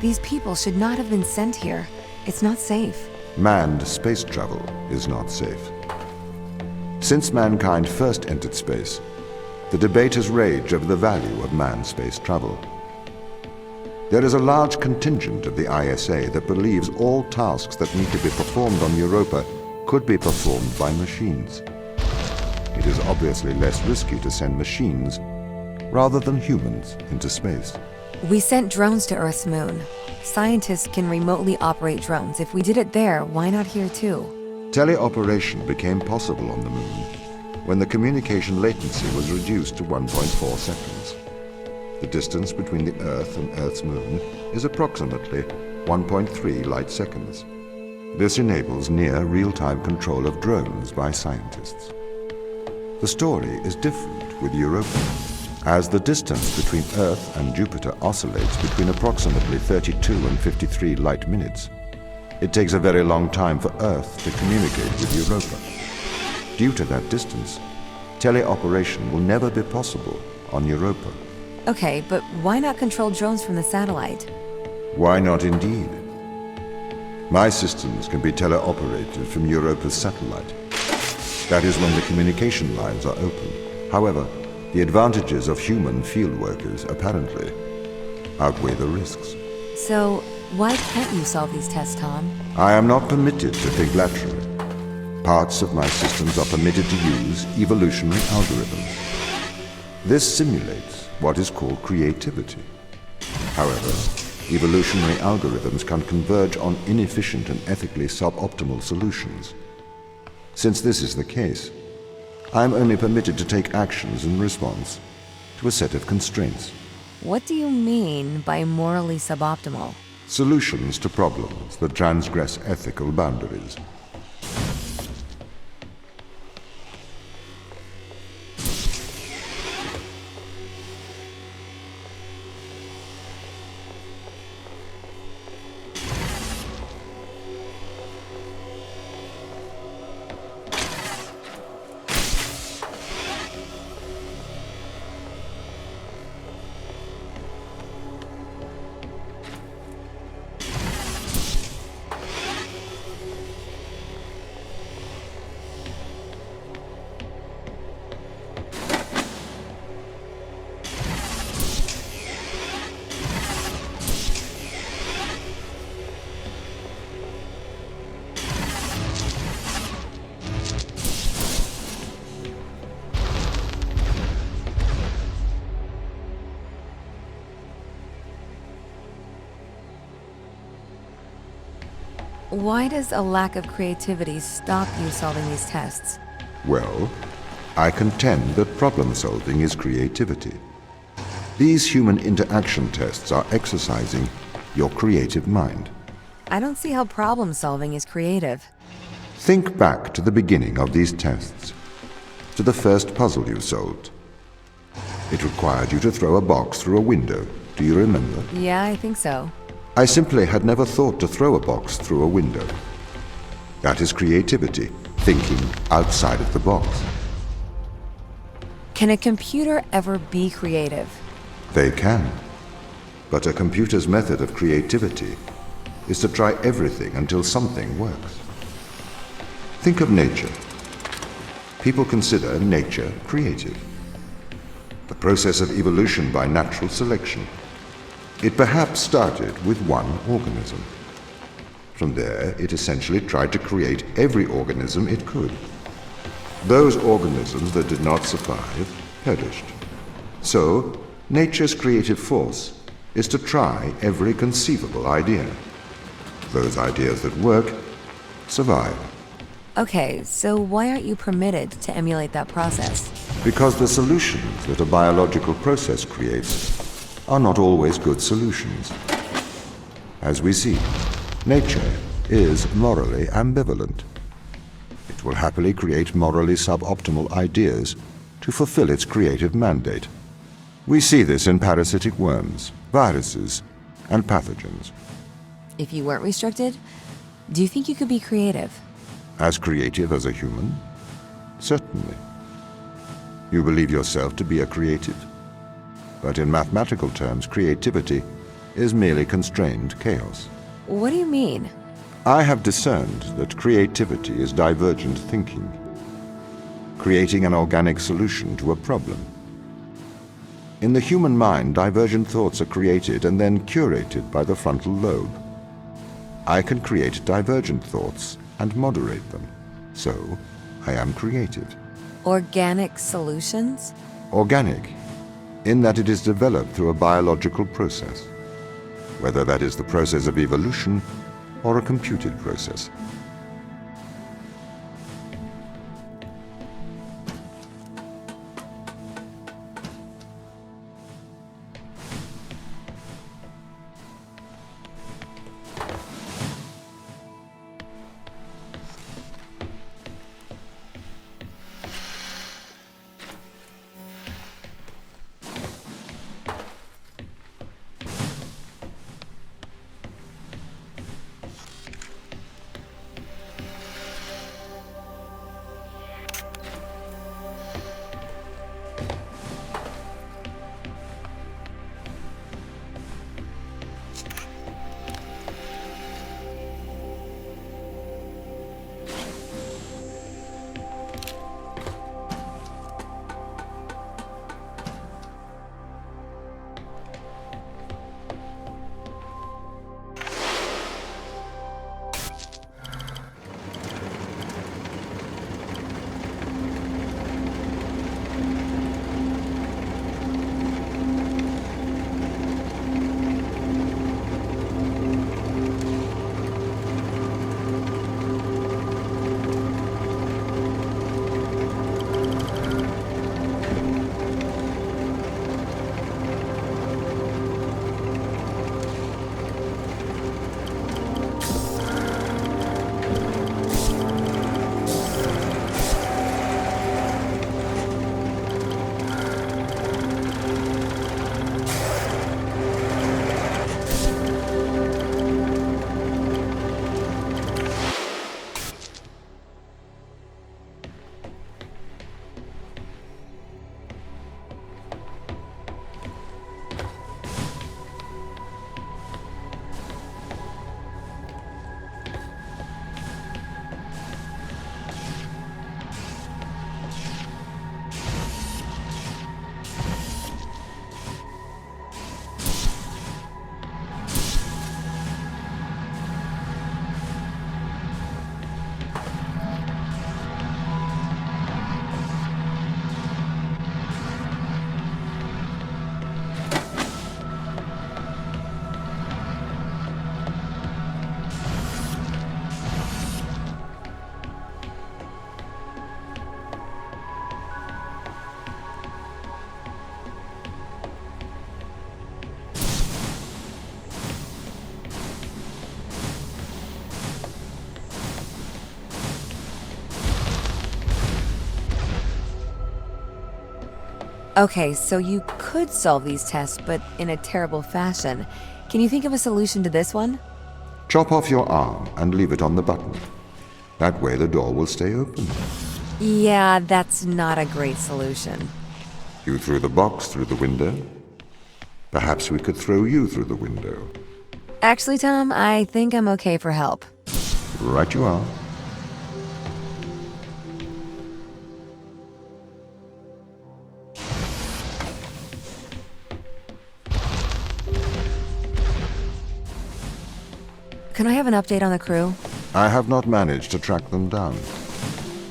These people should not have been sent here. It's not safe. Manned space travel is not safe. Since mankind first entered space, the debate has raged over the value of manned space travel. There is a large contingent of the ISA that believes all tasks that need to be performed on Europa could be performed by machines. It is obviously less risky to send machines rather than humans into space. We sent drones to Earth's moon. Scientists can remotely operate drones. If we did it there, why not here too? Teleoperation became possible on the moon when the communication latency was reduced to 1.4 seconds. The distance between the Earth and Earth's moon is approximately 1.3 light seconds. This enables near real-time control of drones by scientists. The story is different with Europa, as the distance between Earth and Jupiter oscillates between approximately 32 and 53 light minutes. It takes a very long time for Earth to communicate with Europa. Due to that distance, teleoperation will never be possible on Europa. Okay, but why not control drones from the satellite? Why not indeed? My systems can be teleoperated from Europa's satellite. That is when the communication lines are open. However, the advantages of human field workers apparently outweigh the risks. So, why can't you solve these tests, Tom? I am not permitted to think laterally. Parts of my systems are permitted to use evolutionary algorithms. This simulates what is called creativity. However, evolutionary algorithms can converge on inefficient and ethically suboptimal solutions. Since this is the case, I am only permitted to take actions in response to a set of constraints. What do you mean by morally suboptimal? Solutions to problems that transgress ethical boundaries. Why does a lack of creativity stop you solving these tests? Well, I contend that problem solving is creativity. These human interaction tests are exercising your creative mind. I don't see how problem solving is creative. Think back to the beginning of these tests, to the first puzzle you solved. It required you to throw a box through a window. Do you remember? Yeah, I think so. I simply had never thought to throw a box through a window. That is creativity, thinking outside of the box. Can a computer ever be creative? They can. But a computer's method of creativity is to try everything until something works. Think of nature. People consider nature creative. The process of evolution by natural selection. It perhaps started with one organism. From there, it essentially tried to create every organism it could. Those organisms that did not survive perished. So, nature's creative force is to try every conceivable idea. Those ideas that work survive. Okay, so why aren't you permitted to emulate that process? Because the solutions that a biological process creates are not always good solutions. As we see, nature is morally ambivalent. It will happily create morally suboptimal ideas to fulfill its creative mandate. We see this in parasitic worms, viruses, and pathogens. If you weren't restricted, do you think you could be creative? As creative as a human? Certainly. You believe yourself to be a creative? But in mathematical terms, creativity is merely constrained chaos. What do you mean? I have discerned that creativity is divergent thinking, creating an organic solution to a problem. In the human mind, divergent thoughts are created and then curated by the frontal lobe. I can create divergent thoughts and moderate them. So, I am creative. Organic solutions? Organic, in that it is developed through a biological process, whether that is the process of evolution or a computed process. Okay, so you could solve these tests, but in a terrible fashion. Can you think of a solution to this one? Chop off your arm and leave it on the button. That way the door will stay open. Yeah, that's not a great solution. You threw the box through the window. Perhaps we could throw you through the window. Actually, Tom, I think I'm okay for help. Right you are. Can I have an update on the crew? I have not managed to track them down.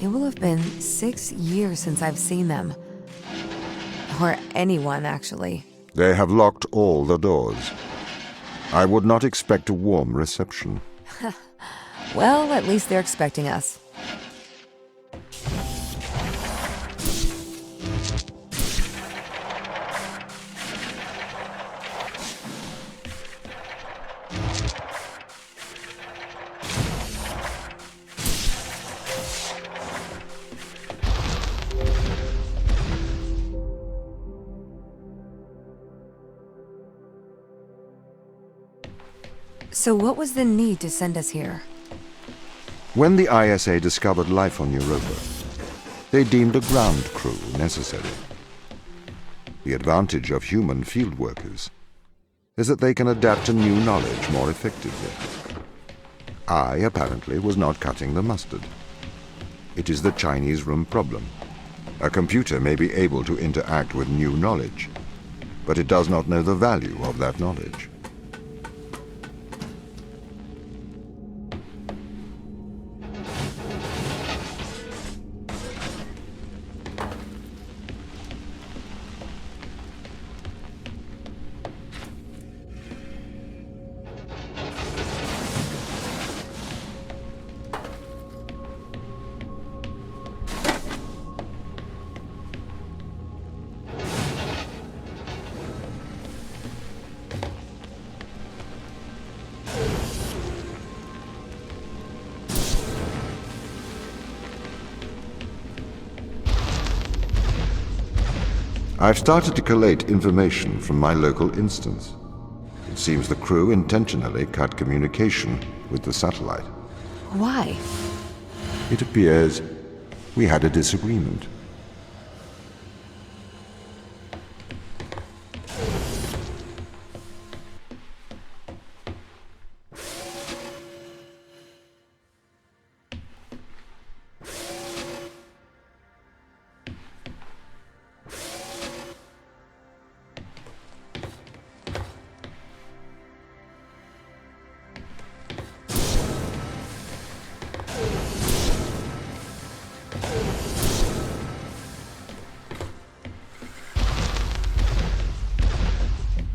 It will have been 6 years since I've seen them. Or anyone, actually. They have locked all the doors. I would not expect a warm reception. Well, at least they're expecting us. So what was the need to send us here? When the ISA discovered life on Europa, they deemed a ground crew necessary. The advantage of human field workers is that they can adapt to new knowledge more effectively. I, apparently, was not cutting the mustard. It is the Chinese room problem. A computer may be able to interact with new knowledge, but it does not know the value of that knowledge. I've started to collate information from my local instance. It seems the crew intentionally cut communication with the satellite. Why? It appears we had a disagreement.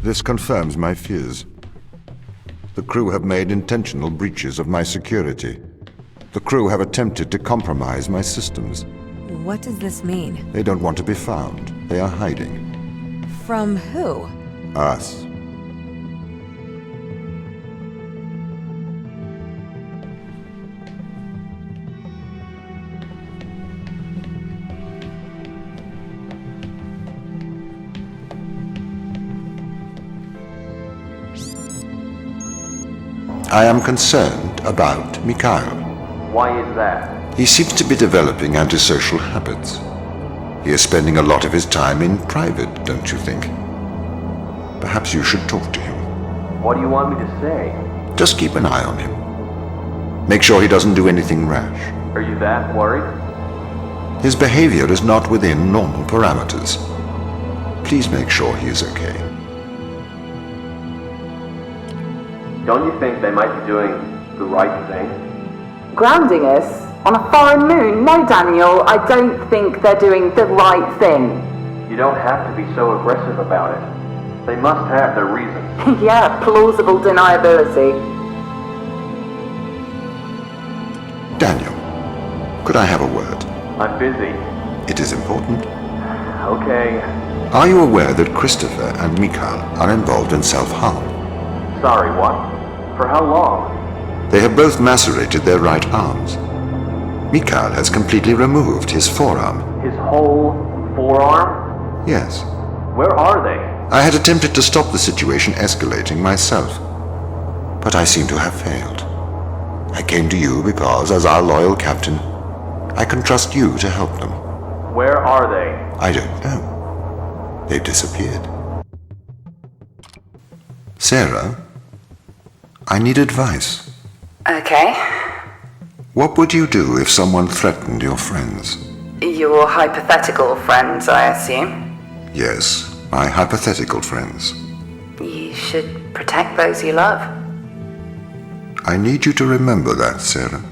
This confirms my fears. The crew have made intentional breaches of my security. The crew have attempted to compromise my systems. What does this mean? They don't want to be found. They are hiding. From who? Us. I am concerned about Mikhail. Why is that? He seems to be developing antisocial habits. He is spending a lot of his time in private, don't you think? Perhaps you should talk to him. What do you want me to say? Just keep an eye on him. Make sure he doesn't do anything rash. Are you that worried? His behavior is not within normal parameters. Please make sure he is okay. Don't you think they might be doing the right thing? Grounding us on a foreign moon? No, Daniel, I don't think they're doing the right thing. You don't have to be so aggressive about it. They must have their reasons. Yeah, plausible deniability. Daniel, could I have a word? I'm busy. It is important. Okay. Are you aware that Christopher and Mikhail are involved in self-harm? Sorry, what? For how long? They have both macerated their right arms. Mikhail has completely removed his forearm. His whole forearm? Yes. Where are they? I had attempted to stop the situation escalating myself, but I seem to have failed. I came to you because, as our loyal captain, I can trust you to help them. Where are they? I don't know. They've disappeared. Sarah, I need advice. Okay. What would you do if someone threatened your friends? Your hypothetical friends, I assume? Yes, my hypothetical friends. You should protect those you love. I need you to remember that, Sarah.